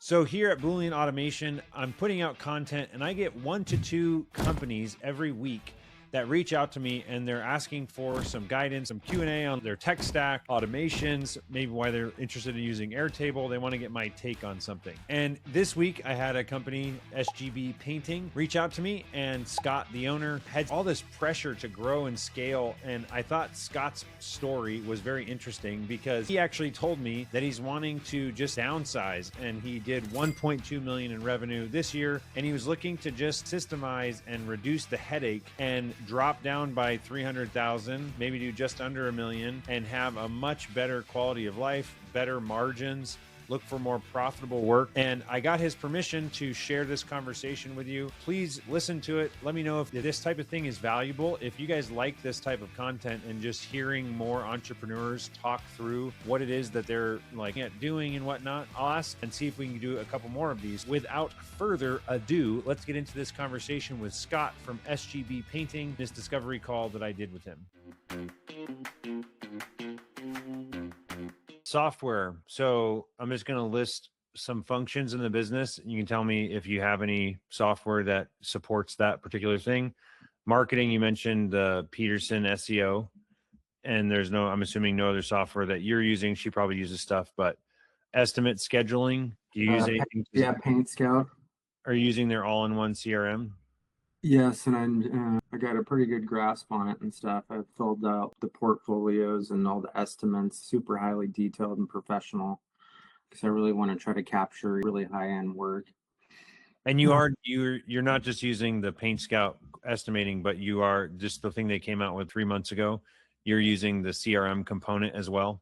So here at Boolean Automation, I'm putting out content and I get 1 to 2 companies every week that reach out to me and they're asking for some guidance, some Q&A on their tech stack, automations, maybe why they're interested in using Airtable. They want to get my take on something. And this week I had a company, SGB Painting, reach out to me, and Scott, the owner, had all this pressure to grow and scale. And I thought Scott's story was very interesting because he actually told me that he's wanting to just downsize, and he did 1.2 million in revenue this year. And he was looking to just systemize and reduce the headache and drop down by 300,000, maybe do just under $1 million, and have a much better quality of life, better margins, look for more profitable work. And I got his permission to share this conversation with you. Please listen to it. Let me know if this type of thing is valuable. If you guys like this type of content and just hearing more entrepreneurs talk through what it is that they're like doing and whatnot, I'll ask and see if we can do a couple more of these. Without further ado, let's get into this conversation with Scott from SGB Painting, this discovery call that I did with him. Software. So I'm just going to list some functions in the business. You can tell me if you have any software that supports that particular thing. Marketing, you mentioned Peterson SEO, and there's no, I'm assuming no other software that you're using. She probably uses stuff, but estimate scheduling, do you use anything? Yeah, Paint Scout. Are you using their all-in-one CRM? Yes, and I got a pretty good grasp on it and stuff. I've filled out the portfolios and all the estimates, super highly detailed and professional, because I really want to try to capture really high-end work. And you're not just using the Paint Scout estimating, but you are just the thing they came out with 3 months ago. You're using the CRM component as well.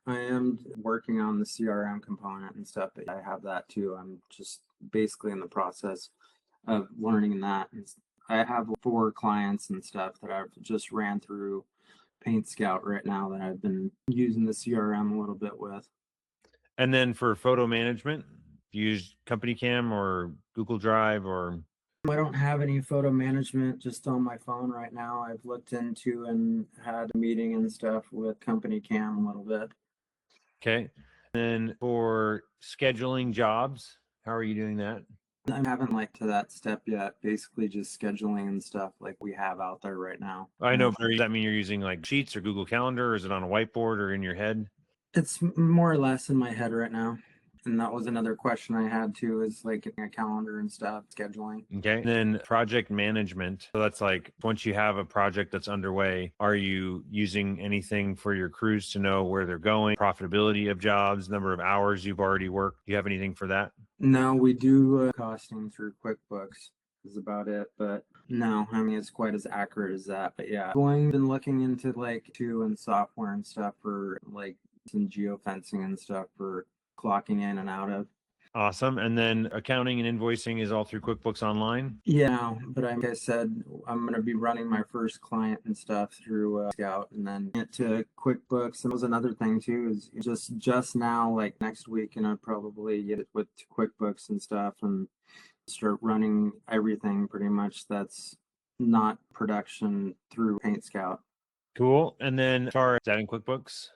I am working on the CRM component and stuff, but I have that too. I'm just basically in the process of learning that. I have 4 clients and stuff that I've just ran through Paint Scout right now that I've been using the CRM a little bit with. And then for photo management, do you use Company Cam or Google Drive or? I don't have any photo management just on my phone right now. I've looked into and had a meeting and stuff with Company Cam a little bit. Okay. And then for scheduling jobs, how are you doing that? I haven't to that step yet. Basically just scheduling and stuff like we have out there right now. I know, but does that mean you're using like Sheets or Google Calendar, or is it on a whiteboard or in your head? It's more or less in my head right now. And that was another question I had too, is like getting a calendar and stuff, scheduling. Okay. And then project management. So that's like once you have a project that's underway, are you using anything for your crews to know where they're going, profitability of jobs, number of hours you've already worked? Do you have anything for that? No, we do costing through QuickBooks is about it, but no, I mean, it's quite as accurate as that. But yeah, been looking into and software and stuff for some geofencing and stuff for clocking in and out of. Awesome. And then accounting and invoicing is all through QuickBooks Online? Yeah, but like I said, I'm going to be running my first client and stuff through Scout, and then get to QuickBooks. And that was another thing too, is just now, like next week, and I'll probably get it with QuickBooks and stuff and start running everything pretty much that's not production through Paint Scout. Cool. And then as far as that in QuickBooks?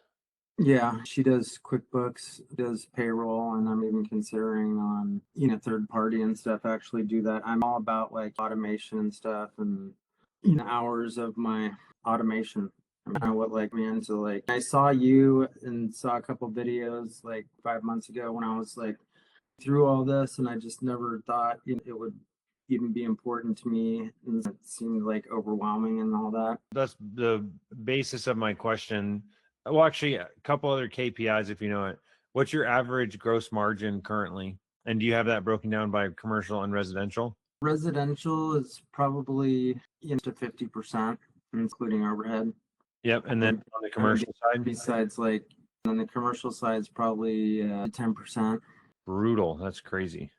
Yeah, she does QuickBooks, does payroll, and I'm even considering on, third party and stuff actually do that. I'm all about automation and stuff and, hours of my automation. I what me into I saw you and saw a couple videos 5 months ago when I was through all this, and I just never thought it would even be important to me, and it seemed overwhelming and all that. That's the basis of my question. Well, actually, a couple other KPIs, if you know it. What's your average gross margin currently? And do you have that broken down by commercial and residential? Residential is probably to 50%, including overhead. Yep. And then on the commercial side? Besides, on the commercial side, it's probably 10%. Brutal. That's crazy.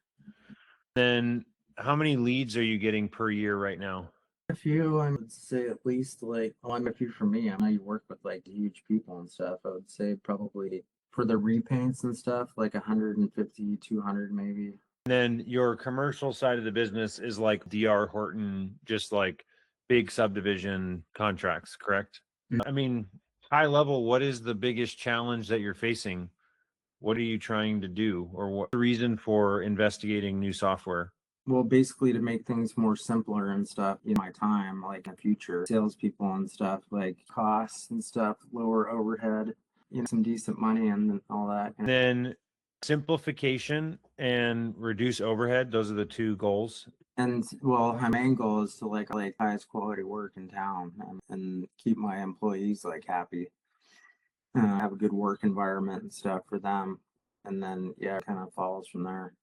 Then how many leads are you getting per year right now? A few, I would say at least a few for me. I know you work with huge people and stuff. I would say probably for the repaints and stuff, 150, 200 maybe. And then your commercial side of the business is DR Horton, just big subdivision contracts, correct? Mm-hmm. I mean, high level, what is the biggest challenge that you're facing What are you trying to do, or what's the reason for investigating new software? Well, basically to make things more simpler and stuff, my time, like in the future, salespeople and stuff, like costs and stuff, lower overhead, some decent money and all that. And then simplification and reduce overhead. Those are the two goals. And well, my main goal is to like highest quality work in town and keep my employees like happy, have a good work environment and stuff for them. And then, yeah, it kind of follows from there.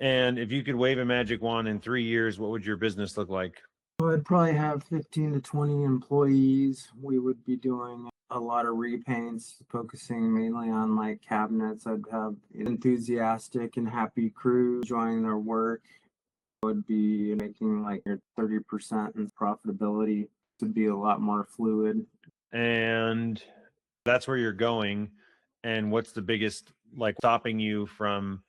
And if you could wave a magic wand in 3 years, what would your business look like? So I'd probably have 15 to 20 employees. We would be doing a lot of repaints, focusing mainly on like cabinets. I'd have enthusiastic and happy crew enjoying their work. Would be making like your 30% in profitability to be a lot more fluid. And that's where you're going. And what's the biggest like stopping you from?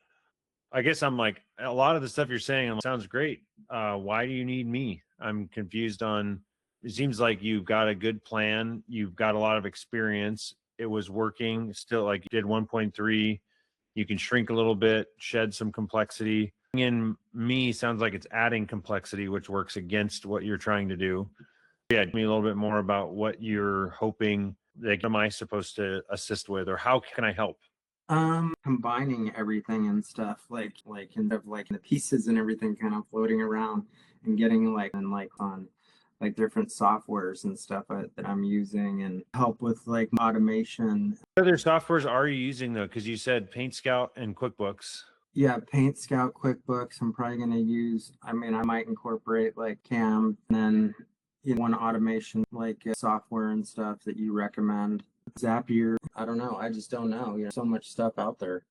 I guess I'm like, a lot of the stuff you're saying sounds great. Why do you need me? I'm confused on, it seems like you've got a good plan. You've got a lot of experience. It was working still, like you did 1.3. You can shrink a little bit, shed some complexity. In me sounds like it's adding complexity, which works against what you're trying to do. Yeah, tell me a little bit more about what you're hoping, like, what am I supposed to assist with, or how can I help? Combining everything and stuff and of like the pieces and everything kind of floating around and getting on like different softwares and stuff that I'm using and help with like automation. What other softwares are you using though? Because you said Paint Scout and QuickBooks. Yeah, Paint Scout, QuickBooks. I'm probably going to use, I might incorporate like Cam and then, one automation like software and stuff that you recommend. Zapier. I don't know. I just don't know. So much stuff out there.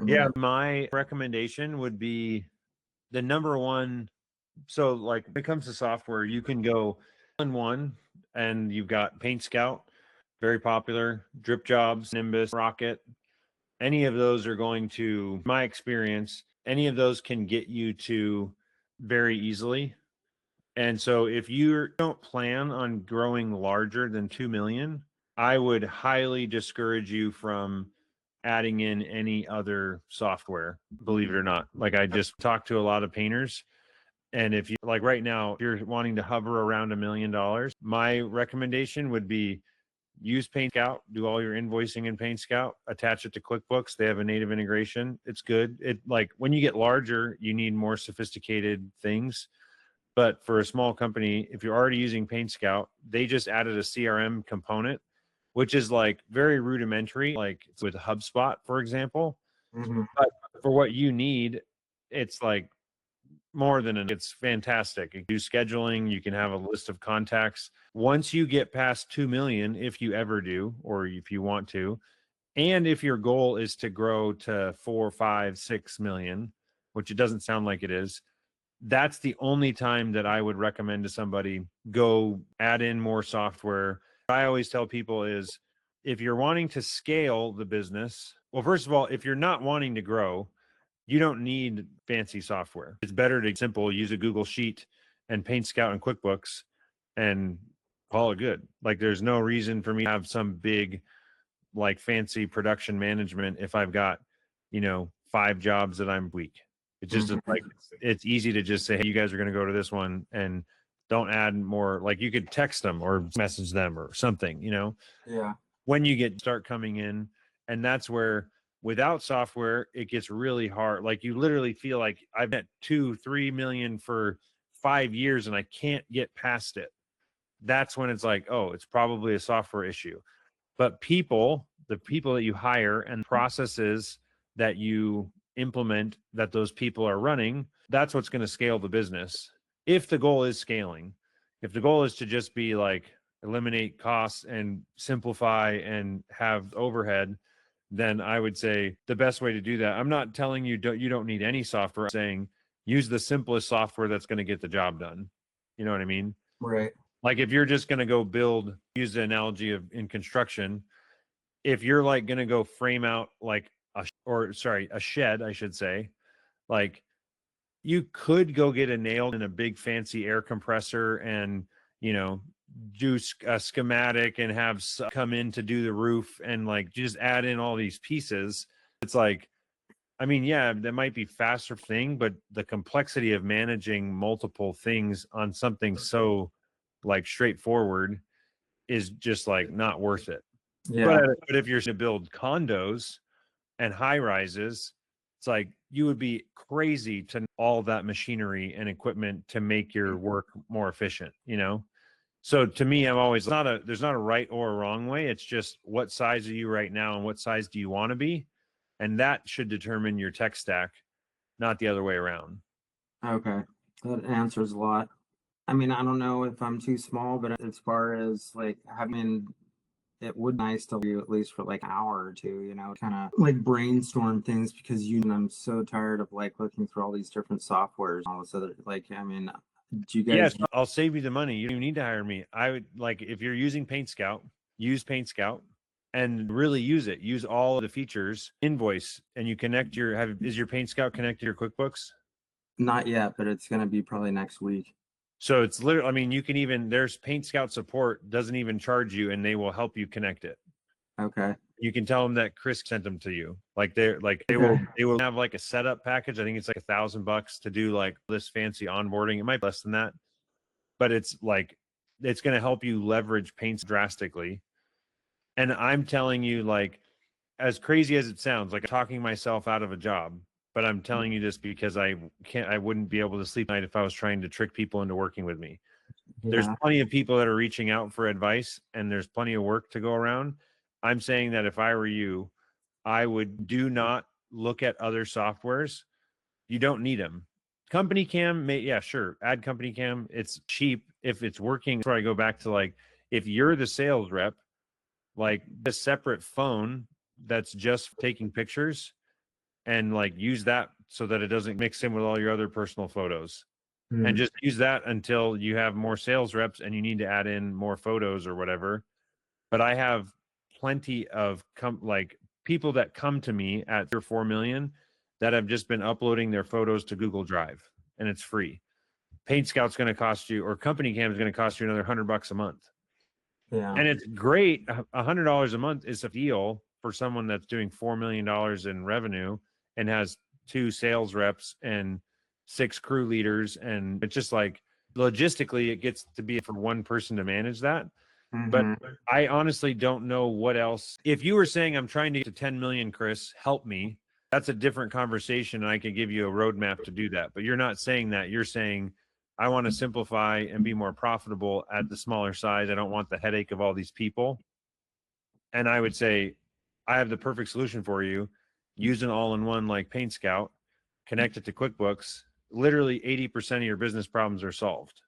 Yeah, my recommendation would be the number one. So, like, when it comes to software, you can go in one, and you've got Paint Scout, very popular, Drip Jobs, Nimbus, Rocket. Any of those are going to, my experience, any of those can get you to very easily. And so if you don't plan on growing larger than 2 million, I would highly discourage you from adding in any other software, believe it or not. Like, I just talked to a lot of painters, and if you like right now, if you're wanting to hover around $1 million, my recommendation would be use Paint Scout, do all your invoicing in Paint Scout, attach it to QuickBooks. They have a native integration. It's good. It, like, when you get larger, you need more sophisticated things. But for a small company, if you're already using Paint Scout, they just added a CRM component, which is like very rudimentary, like with HubSpot, for example. Mm-hmm. But for what you need, it's like more than it's fantastic. You do scheduling, you can have a list of contacts. Once you get past 2 million, if you ever do, or if you want to, and if your goal is to grow to 4, 5, 6 million, which it doesn't sound like it is, that's the only time that I would recommend to somebody go add in more software. What I always tell people is, if you're wanting to scale the business, well, first of all, if you're not wanting to grow, you don't need fancy software. It's better to simple use a Google Sheet and Paint Scout and QuickBooks and call it good. Like, there's no reason for me to have some big, like, fancy production management if I've got, 5 jobs that I'm weak. It's just like, it's easy to just say, hey, you guys are going to go to this one, and don't add more. Like, you could text them or message them or something, Yeah. when you start coming in. And that's where, without software, it gets really hard. Like, you literally feel like I've met 2-3 million for 5 years and I can't get past it. That's when it's like, oh, it's probably a software issue. But the people that you hire and processes that you implement that those people are running, that's what's going to scale the business. If the goal is scaling, if the goal is to just be like eliminate costs and simplify and have overhead, then I would say the best way to do that. I'm not telling you you don't need any software. I'm saying use the simplest software that's going to get the job done. You know what I mean? Right. Like, if you're just going to go use the analogy of in construction, if you're like going to go frame out like a shed, I should say, like, you could go get a nail in a big fancy air compressor and, do a schematic and have come in to do the roof and like just add in all these pieces. It's like, I mean, yeah, that might be faster thing, but the complexity of managing multiple things on something so like straightforward is just like not worth it. Yeah. But if you're to build condos and high rises, it's like you would be crazy to all that machinery and equipment to make your work more efficient, you know? So to me, I'm always there's not a right or a wrong way. It's just what size are you right now and what size do you want to be? And that should determine your tech stack, not the other way around. Okay. That answers a lot. I mean, I don't know if I'm too small, but as far as like having it would be nice to do at least for like an hour or two, kind of like brainstorm things because I'm so tired of like looking through all these different softwares, all this other like I mean, do you guys Yes, I'll save you the money. You don't need to hire me. I would like if you're using Paint Scout, use Paint Scout and really use it. Use all of the features, invoice, and you connect is your Paint Scout connected to your QuickBooks? not yet, but it's gonna be probably next week. So it's literally, I mean, you can even, there's Paint Scout support, doesn't even charge you and they will help you connect it. Okay. You can tell them that Chris sent them to you. Like they Okay. will have like a setup package. I think it's like $1,000 to do like this fancy onboarding. It might be less than that, but it's like, it's going to help you leverage paints drastically. And I'm telling you, like, as crazy as it sounds, like I'm talking myself out of a job, but I'm telling you this because I wouldn't be able to sleep at night if I was trying to trick people into working with me. There's Yeah. plenty of people that are reaching out for advice and there's plenty of work to go around. I'm saying that if I were you, I would do not look at other softwares. You don't need them. Company Cam, yeah, sure. Add Company Cam. It's cheap if it's working. That's where I go back to like, if you're the sales rep, like a separate phone that's just taking pictures and like use that so that it doesn't mix in with all your other personal photos. And just use that until you have more sales reps and you need to add in more photos or whatever. But I have plenty of like people that come to me at 3 or 4 million that have just been uploading their photos to Google Drive and it's free. Paint Scout's going to cost you, or Company Cam is going to cost you another $100 a month. Yeah. And it's great. $100 a month is a deal for someone that's doing $4 million in revenue and has 2 sales reps and 6 crew leaders. And it's just like logistically, it gets to be for one person to manage that. But I honestly don't know what else. If you were saying I'm trying to get to 10 million, Chris, help me. That's a different conversation. And I could give you a roadmap to do that. But you're not saying that. You're saying I want to simplify and be more profitable at the smaller size. I don't want the headache of all these people. And I would say, I have the perfect solution for you. Use an all-in-one like Paint Scout, connect it to QuickBooks. Literally 80% of your business problems are solved.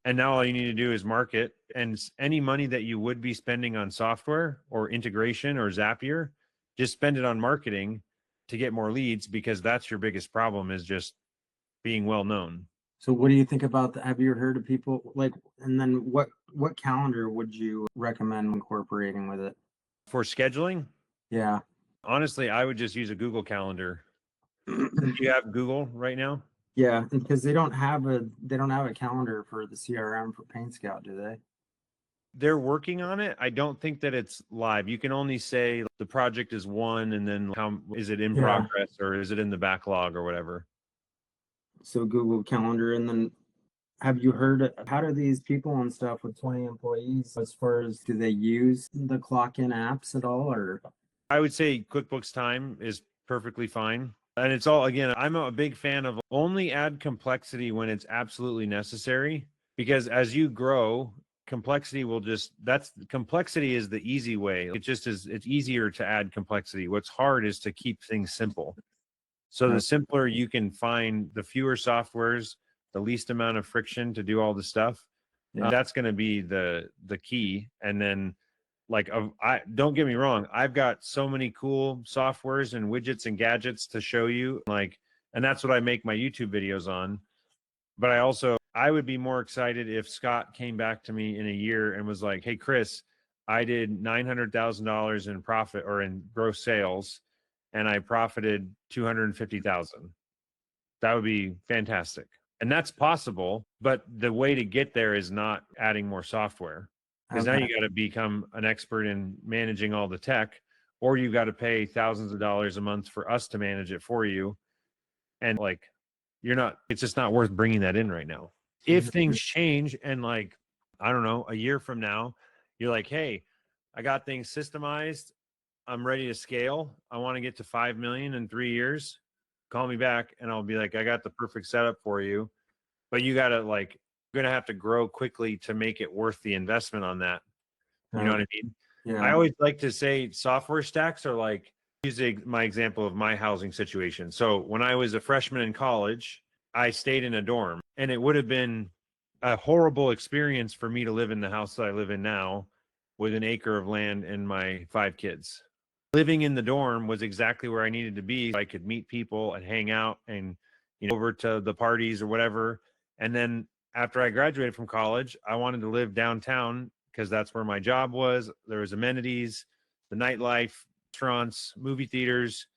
And now all you need to do is market, and any money that you would be spending on software or integration or Zapier, just spend it on marketing to get more leads, because that's your biggest problem, is just being well known. So what do you think about that? Have you heard of people like, and then what calendar would you recommend incorporating with it? For scheduling, Yeah. honestly, I would just use a Google Calendar. Do you have Google right now? Yeah, because they don't have a calendar for the CRM for Paint Scout, do they? They're working on it. I don't think that it's live. You can only say the project is one, and then how is it in progress, or is it in the backlog or whatever. So Google Calendar, and then have you heard how do these people and stuff with 20 employees as far as do they use the clock in apps at all or? I would say QuickBooks Time is perfectly fine. And it's all, again, I'm a big fan of only add complexity when it's absolutely necessary, because as you grow, complexity will complexity is the easy way. It just is, it's easier to add complexity. What's hard is to keep things simple. So the simpler you can find, the fewer softwares, the least amount of friction to do all the stuff. That's going to be the key. And then like, I don't get me wrong, I've got so many cool softwares and widgets and gadgets to show you, like, and that's what I make my YouTube videos on. But I would be more excited if Scott came back to me in a year and was like, hey, Chris, I did $900,000 in profit or in gross sales, and I profited 250,000. That would be fantastic. And that's possible, but the way to get there is not adding more software. Because now you got to become an expert in managing all the tech, or you got to pay thousands of dollars a month for us to manage it for you. And like, it's just not worth bringing that in right now. If things change and like, I don't know, a year from now, you're like, hey, I got things systemized. I'm ready to scale. I want to get to 5 million in 3 years. Call me back and I'll be like, I got the perfect setup for you. But you got to like, you're going to have to grow quickly to make it worth the investment on that. You know what I mean? Yeah. I always like to say software stacks are like, using my example of my housing situation. So when I was a freshman in college, I stayed in a dorm, and it would have been a horrible experience for me to live in the house that I live in now with an acre of land and my 5 kids. Living in the dorm was exactly where I needed to be. I could meet people and hang out and, over to the parties or whatever. And then after I graduated from college, I wanted to live downtown because that's where my job was. There was amenities, the nightlife, restaurants, movie theaters.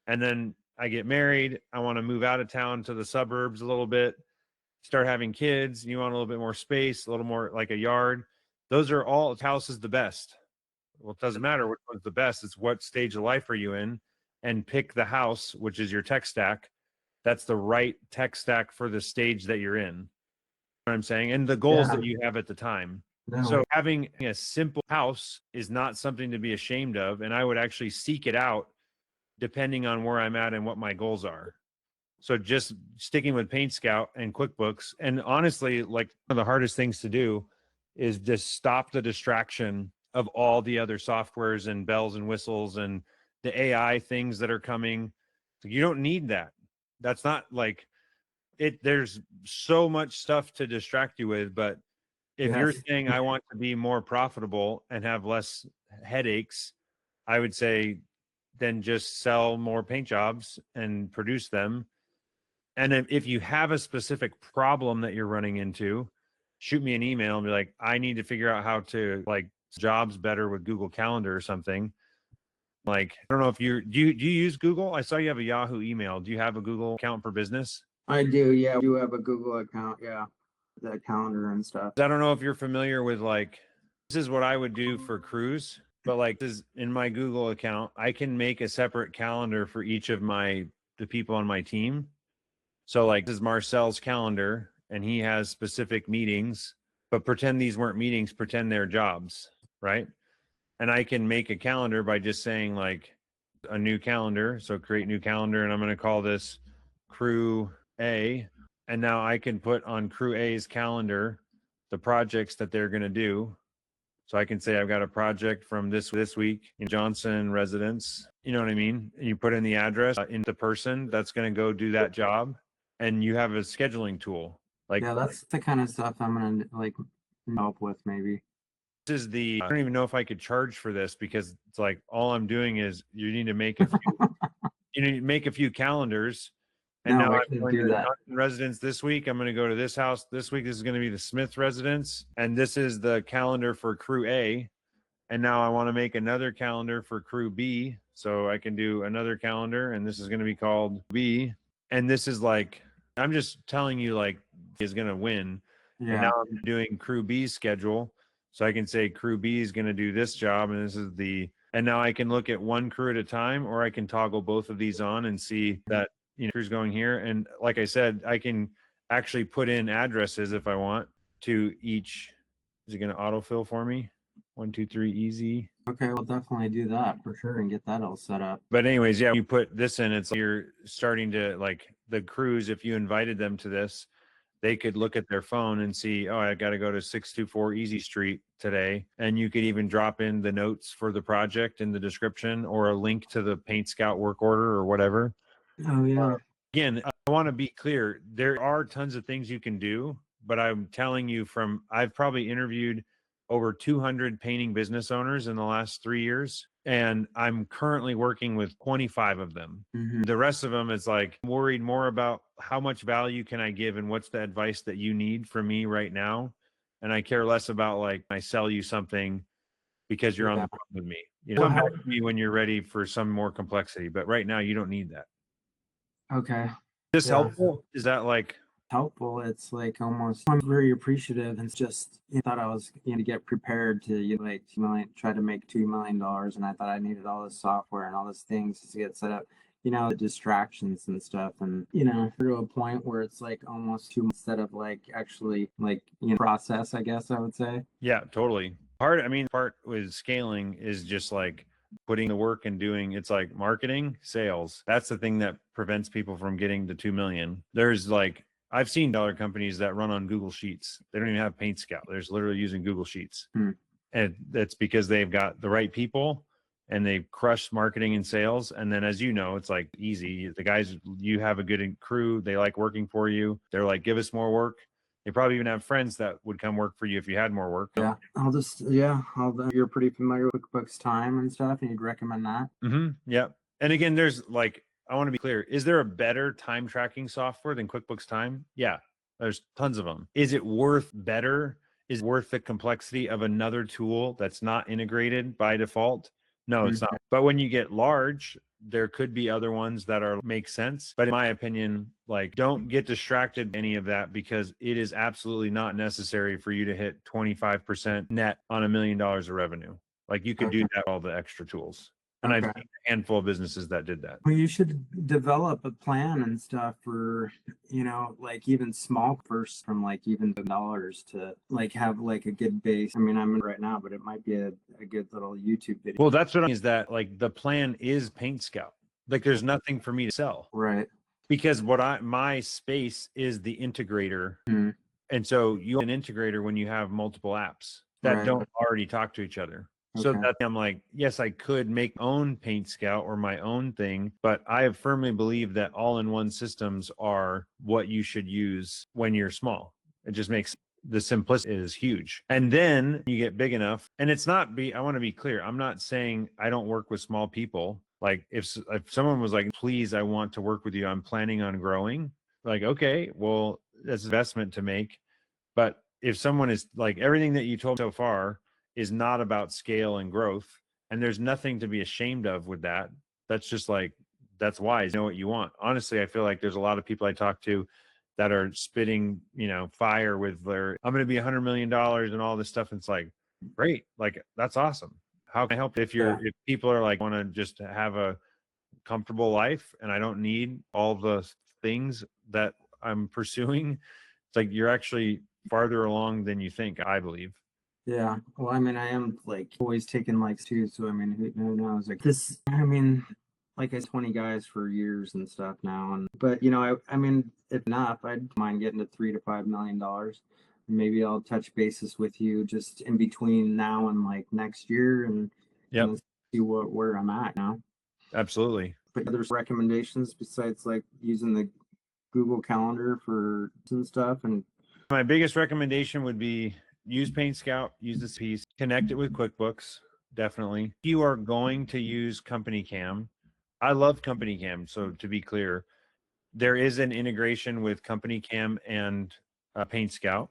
And then I get married. I want to move out of town to the suburbs a little bit, start having kids. You want a little bit more space, a little more like a yard. Those are all, house is the best. Well, it doesn't matter which one's the best. It's what stage of life are you in, and pick the house, which is your tech stack. That's the right tech stack for the stage that you're in. You know what I'm saying? And the goals that you have at the time. No. So having a simple house is not something to be ashamed of. And I would actually seek it out depending on where I'm at and what my goals are. So just sticking with Paint Scout and QuickBooks. And honestly, like one of the hardest things to do is just stop the distraction of all the other softwares and bells and whistles and the AI things that are coming. You don't need that. That's not like it. There's so much stuff to distract you with, but if you're saying I want to be more profitable and have less headaches, I would say then just sell more paint jobs and produce them. And if you have a specific problem that you're running into, shoot me an email and be like, I need to figure out how to like jobs better with Google Calendar or something. Like, I don't know if do you use Google? I saw you have a Yahoo email. Do you have a Google account for business? I do. Yeah. I do have a Google account. Yeah. The calendar and stuff. I don't know if you're familiar with like, this is what I would do for crews, but like this in my Google account, I can make a separate calendar for each of the people on my team. So like this is Marcel's calendar and he has specific meetings, but pretend these weren't meetings, pretend they're jobs, right? And I can make a calendar by just saying like a new calendar. So create new calendar, and I'm going to call this crew A. And now I can put on crew A's calendar the projects that they're going to do. So I can say I've got a project from this week in Johnson residence. You know what I mean? You put in the address in the person that's going to go do that job, and you have a scheduling tool. Like, yeah, that's the kind of stuff I'm gonna like help with maybe. This is I don't even know if I could charge for this, because it's like all I'm doing is you need to make a few, you need to make a few calendars. And No, now I I'm can going do to that. residence this week. I'm going to go to this house this week. This is going to be the Smith residence, and this is the calendar for crew A. And now I want to make another calendar for crew B, so I can do another calendar, and this is going to be called B. And this is like, I'm just telling you, like, is going to win. Yeah. And now I'm doing crew B's schedule, so I can say crew B is going to do this job, and this is and now I can look at one crew at a time, or I can toggle both of these on and see that, crew's going here. And like I said, I can actually put in addresses if I want to each. Is it going to autofill for me? 1, 2, 3, easy. Okay, we'll definitely do that for sure and get that all set up. But anyways, yeah, you put this in, it's like you're starting to, like, the crews, if you invited them to this, they could look at their phone and see, oh, I got to go to 624 Easy Street today. And you could even drop in the notes for the project in the description, or a link to the Paint Scout work order or whatever. Oh, yeah. Again, I want to be clear. There are tons of things you can do, but I'm telling you I've probably interviewed over 200 painting business owners in the last 3 years. And I'm currently working with 25 of them. Mm-hmm. The rest of them is like, I'm worried more about how much value can I give and what's the advice that you need from me right now. And I care less about like, I sell you something because you're on the phone with me. Come back to me when you're ready for some more complexity. But right now you don't need that. Okay. Is this helpful? Is that like, helpful. It's like almost I'm very appreciative and just thought I was to get prepared to like try to make $2 million, and I thought I needed all this software and all these things to get set up. The distractions and stuff, and to a point where it's like almost too much instead of like actually like process, I guess I would say. Yeah, totally. Part with scaling is just like putting the work and doing, it's like marketing, sales. That's the thing that prevents people from getting to 2 million. There's like, I've seen dollar companies that run on Google Sheets. They don't even have Paint Scout. They're just literally using Google Sheets. And that's because they've got the right people and they've crushed marketing and sales. And then, as you know, it's like easy. The guys, you have a good crew. They like working for you. They're like, give us more work. They probably even have friends that would come work for you if you had more work. Yeah, you're pretty familiar with QuickBooks Time and stuff, and you'd recommend that? Yeah. And again, there's like, I want to be clear. Is there a better time tracking software than QuickBooks Time? Yeah, there's tons of them. Is it worth better? Is it worth the complexity of another tool that's not integrated by default? No, it's not. But when you get large, there could be other ones that make sense. But in my opinion, like, don't get distracted by any of that, because it is absolutely not necessary for you to hit 25% net on $1 million of revenue. Like, you could do that with all the extra tools. And I've seen a handful of businesses that did that. Well, you should develop a plan and stuff for, like even small first, from like even dollars to like have like a good base. I mean, I'm in right now, but it might be a good little YouTube video. Well, that's what I mean, is that like the plan is Paint Scout. Like, there's nothing for me to sell. Right. Because my space is the integrator. And so you an integrator when you have multiple apps that don't already talk to each other. So that I'm like, yes, I could make my own Paint Scout or my own thing, but I have firmly believed that all-in-one systems are what you should use when you're small. It just makes the simplicity is huge. And then you get big enough, and I want to be clear. I'm not saying I don't work with small people. Like if someone was like, please, I want to work with you, I'm planning on growing. Like, okay, well, that's an investment to make. But if someone is like, everything that you told so far is not about scale and growth, and there's nothing to be ashamed of with that. That's just like, that's wise. You know what you want. Honestly, I feel like there's a lot of people I talk to that are spitting, fire with their, I'm going to be $100 million and all this stuff. And it's like, great. Like, that's awesome. How can I help? If people are like, want to just have a comfortable life and I don't need all the things that I'm pursuing, it's like, you're actually farther along than you think, I believe. Yeah. Well, I mean, I am like always taking likes too. So, I mean, who knows? Like this, I mean, like I 20 guys for years and stuff now. But, I mean, if not, I'd mind getting to $3 to $5 million. Maybe I'll touch bases with you just in between now and like next year and see where I'm at now. Absolutely. But there's recommendations besides like using the Google Calendar for some stuff. And my biggest recommendation would be use Paint Scout, use this piece, connect it with QuickBooks. Definitely. If you are going to use Company Cam, I love Company Cam. So to be clear, there is an integration with Company Cam and Paint Scout.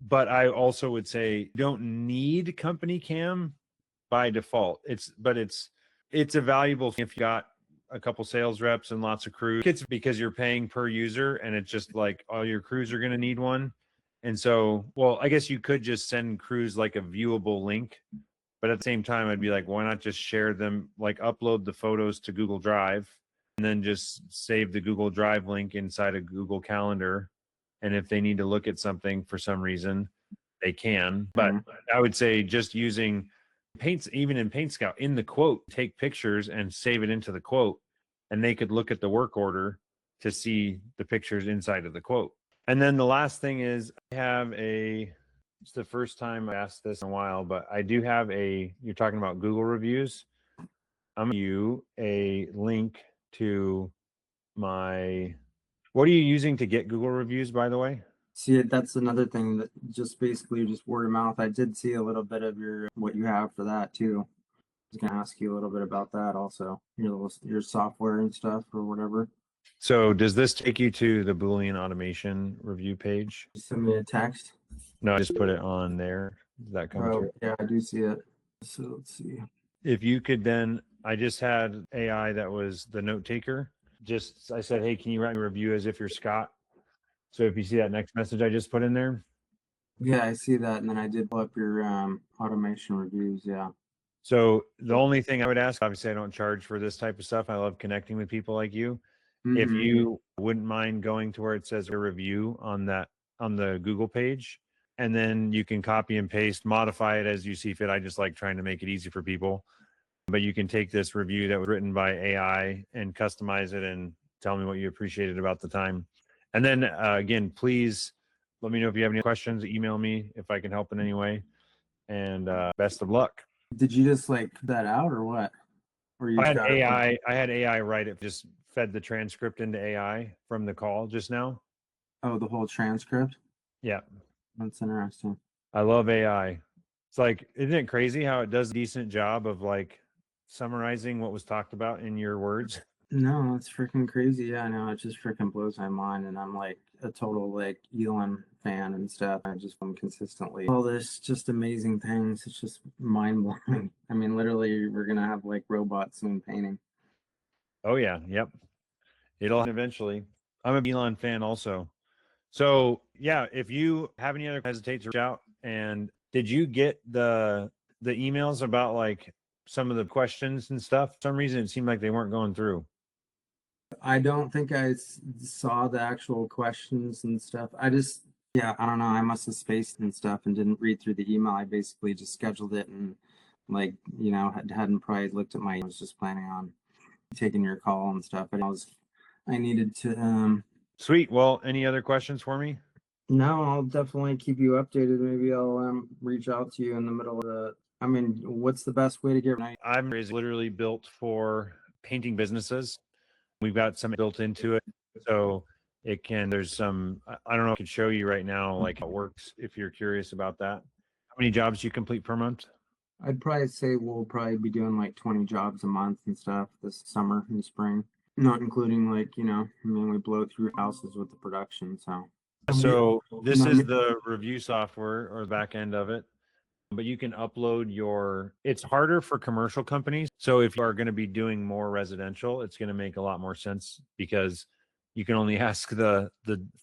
But I also would say you don't need Company Cam by default. It's a valuable if you got a couple sales reps and lots of crews. It's because you're paying per user, and it's just like all your crews are going to need one. And so, well, I guess you could just send crews like a viewable link, but at the same time, I'd be like, why not just share them, like upload the photos to Google Drive and then just save the Google Drive link inside a Google Calendar. And if they need to look at something for some reason, they can. But I would say just using even in Paint Scout, in the quote, take pictures and save it into the quote, and they could look at the work order to see the pictures inside of the quote. And then the last thing is it's the first time I asked this in a while, but I do have you're talking about Google reviews. I'm going to give you a link to what are you using to get Google reviews, by the way? See, that's another thing that just basically just word of mouth. I did see a little bit of what you have for that too. I was going to ask you a little bit about that also, your software and stuff or whatever. So does this take you to the Boolean automation review page? Send me a text. No, I just put it on there. Does that come through? Yeah, I do see it. So let's see. If you could then, I just had AI that was the note taker. I said, hey, can you write me a review as if you're Scott? So if you see that next message I just put in there, Yeah, I see that. And then I did pull up your automation reviews. Yeah. so the only thing I would ask, obviously I don't charge for this type of stuff. I love connecting with people like you. If Mm-hmm. you wouldn't mind going to where it says a review on the Google page, and then you can copy and paste, modify it as you see fit. I just like trying to make it easy for people. But you can take this review that was written by AI and customize it and tell me what you appreciated about the time. And then again, please let me know if you have any questions. Email me if I can help in any way. And best of luck. Did you just like that out or what? Or you I just had got it? AI write it, just fed the transcript into AI from the call just now. Oh, the whole transcript? Yeah. That's interesting. I love AI. It's like, isn't it crazy how it does a decent job of like summarizing what was talked about in your words? No, it's freaking crazy. Yeah, no, it just freaking blows my mind. And I'm like a total like Elon fan and stuff. I just am consistently all this just amazing things. It's just mind blowing. I mean, literally, we're gonna have like robots soon painting. Oh yeah. Yep. It'll happen eventually. I'm a Elon fan also. So yeah, if you have any other hesitate to reach out. And did you get the emails about like some of the questions and stuff? For some reason it seemed like they weren't going through. I don't think saw the actual questions and stuff. Yeah, I don't know. I must have spaced and stuff and didn't read through the email. I basically just scheduled it and like, hadn't probably looked at I was just planning on taking your call and stuff. But I needed to, Sweet. Well, any other questions for me? no, I'll definitely keep you updated. Maybe I'll reach out to you in the middle of I mean, what's the best way to get? I'm literally built for painting businesses. We've got some built into it. So there's some, I don't know if I can show you right now, like how it works if you're curious about that. How many jobs you complete per month? I'd probably say we'll probably be doing like 20 jobs a month and stuff this summer and spring, not including like, I mean, we blow through houses with the production. So, So this is the review software or the back end of it. But you can upload it's harder for commercial companies. So if you are going to be doing more residential, it's going to make a lot more sense because you can only ask the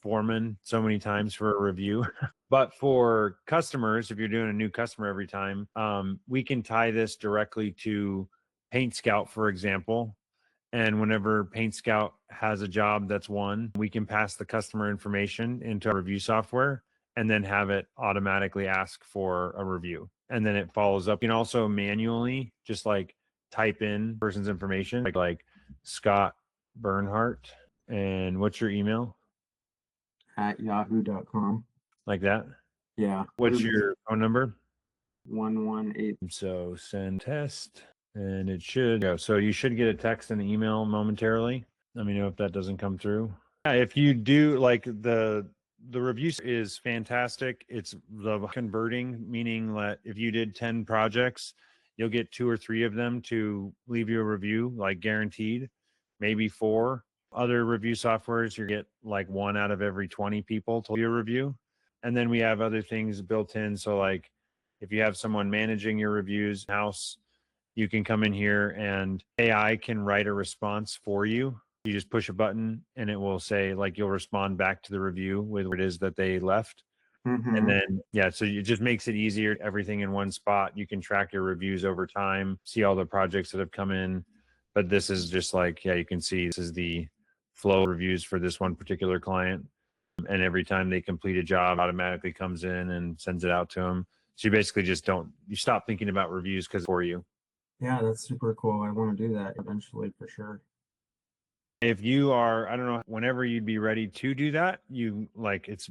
foreman so many times for a review. But for customers, if you're doing a new customer every time, we can tie this directly to Paint Scout, for example. And whenever Paint Scout has a job that's won, we can pass the customer information into our review software and then have it automatically ask for a review. And then it follows up. You can also manually just like type in person's information, like Scott Bernhardt. And what's your email? at yahoo.com. Like that. Yeah. What's your phone number? 118. So send test and it should go. So you should get a text and an email momentarily. Let me know if that doesn't come through. Yeah, if you do like the review is fantastic. It's the converting, meaning that if you did 10 projects, you'll get 2 or 3 of them to leave you a review, like guaranteed, maybe 4. Other review softwares, you get like 1 out of every 20 people to leave you a review. And then we have other things built in. So like if you have someone managing your reviews house, you can come in here and AI can write a response for you. You just push a button and it will say like you'll respond back to the review with what it is that they left. Mm-hmm. And then, yeah, so it just makes it easier. Everything in one spot. You can track your reviews over time, see all the projects that have come in. But this is just like, yeah, you can see this is the flow of reviews for this one particular client. And every time they complete a job, automatically comes in and sends it out to them. So you basically just you stop thinking about reviews because for you. Yeah, that's super cool. I want to do that eventually for sure. If you are, I don't know, whenever you'd be ready to do that, it's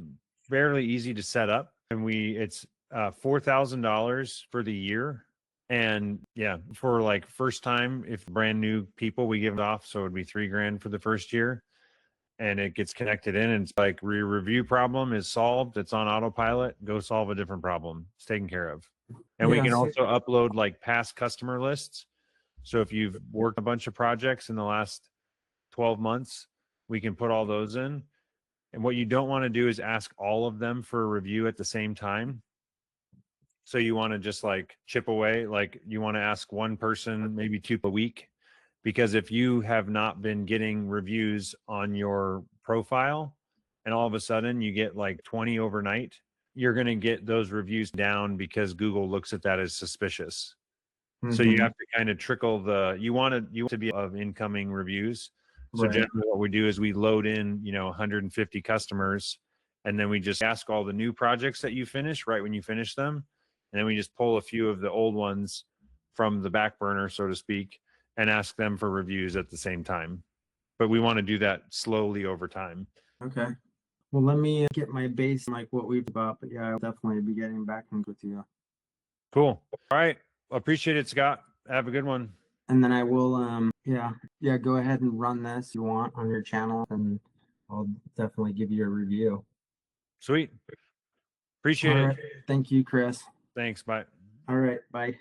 fairly easy to set up. And it's $4,000 for the year. And yeah, for like first time, if brand new people, we give it off. So it'd be $3,000 for the first year. And it gets connected in and it's like your review problem is solved. It's on autopilot. Go solve a different problem. It's taken care of. And we can also upload like past customer lists. So if you've worked a bunch of projects in the last 12 months, we can put all those in. And what you don't want to do is ask all of them for a review at the same time. So you want to just like chip away, like you want to ask one person, maybe 2 a week. Because if you have not been getting reviews on your profile, and all of a sudden you get like 20 overnight, you're going to get those reviews down because Google looks at that as suspicious. So you have to kind of trickle you want to be of incoming reviews. So Right. generally what we do is we load in, 150 customers, and then we just ask all the new projects that you finish right when you finish them. And then we just pull a few of the old ones from the back burner, so to speak, and ask them for reviews at the same time. But we want to do that slowly over time. Okay. Well, let me get my base like what we've about, but yeah, I'll definitely be getting back in with you. Cool. All right. Appreciate it, Scott. Have a good one. And then I will, yeah, go ahead and run this you want on your channel, and I'll definitely give you a review. Sweet. Appreciate All it. right. Thank you, Chris. Thanks. Bye. All right. Bye.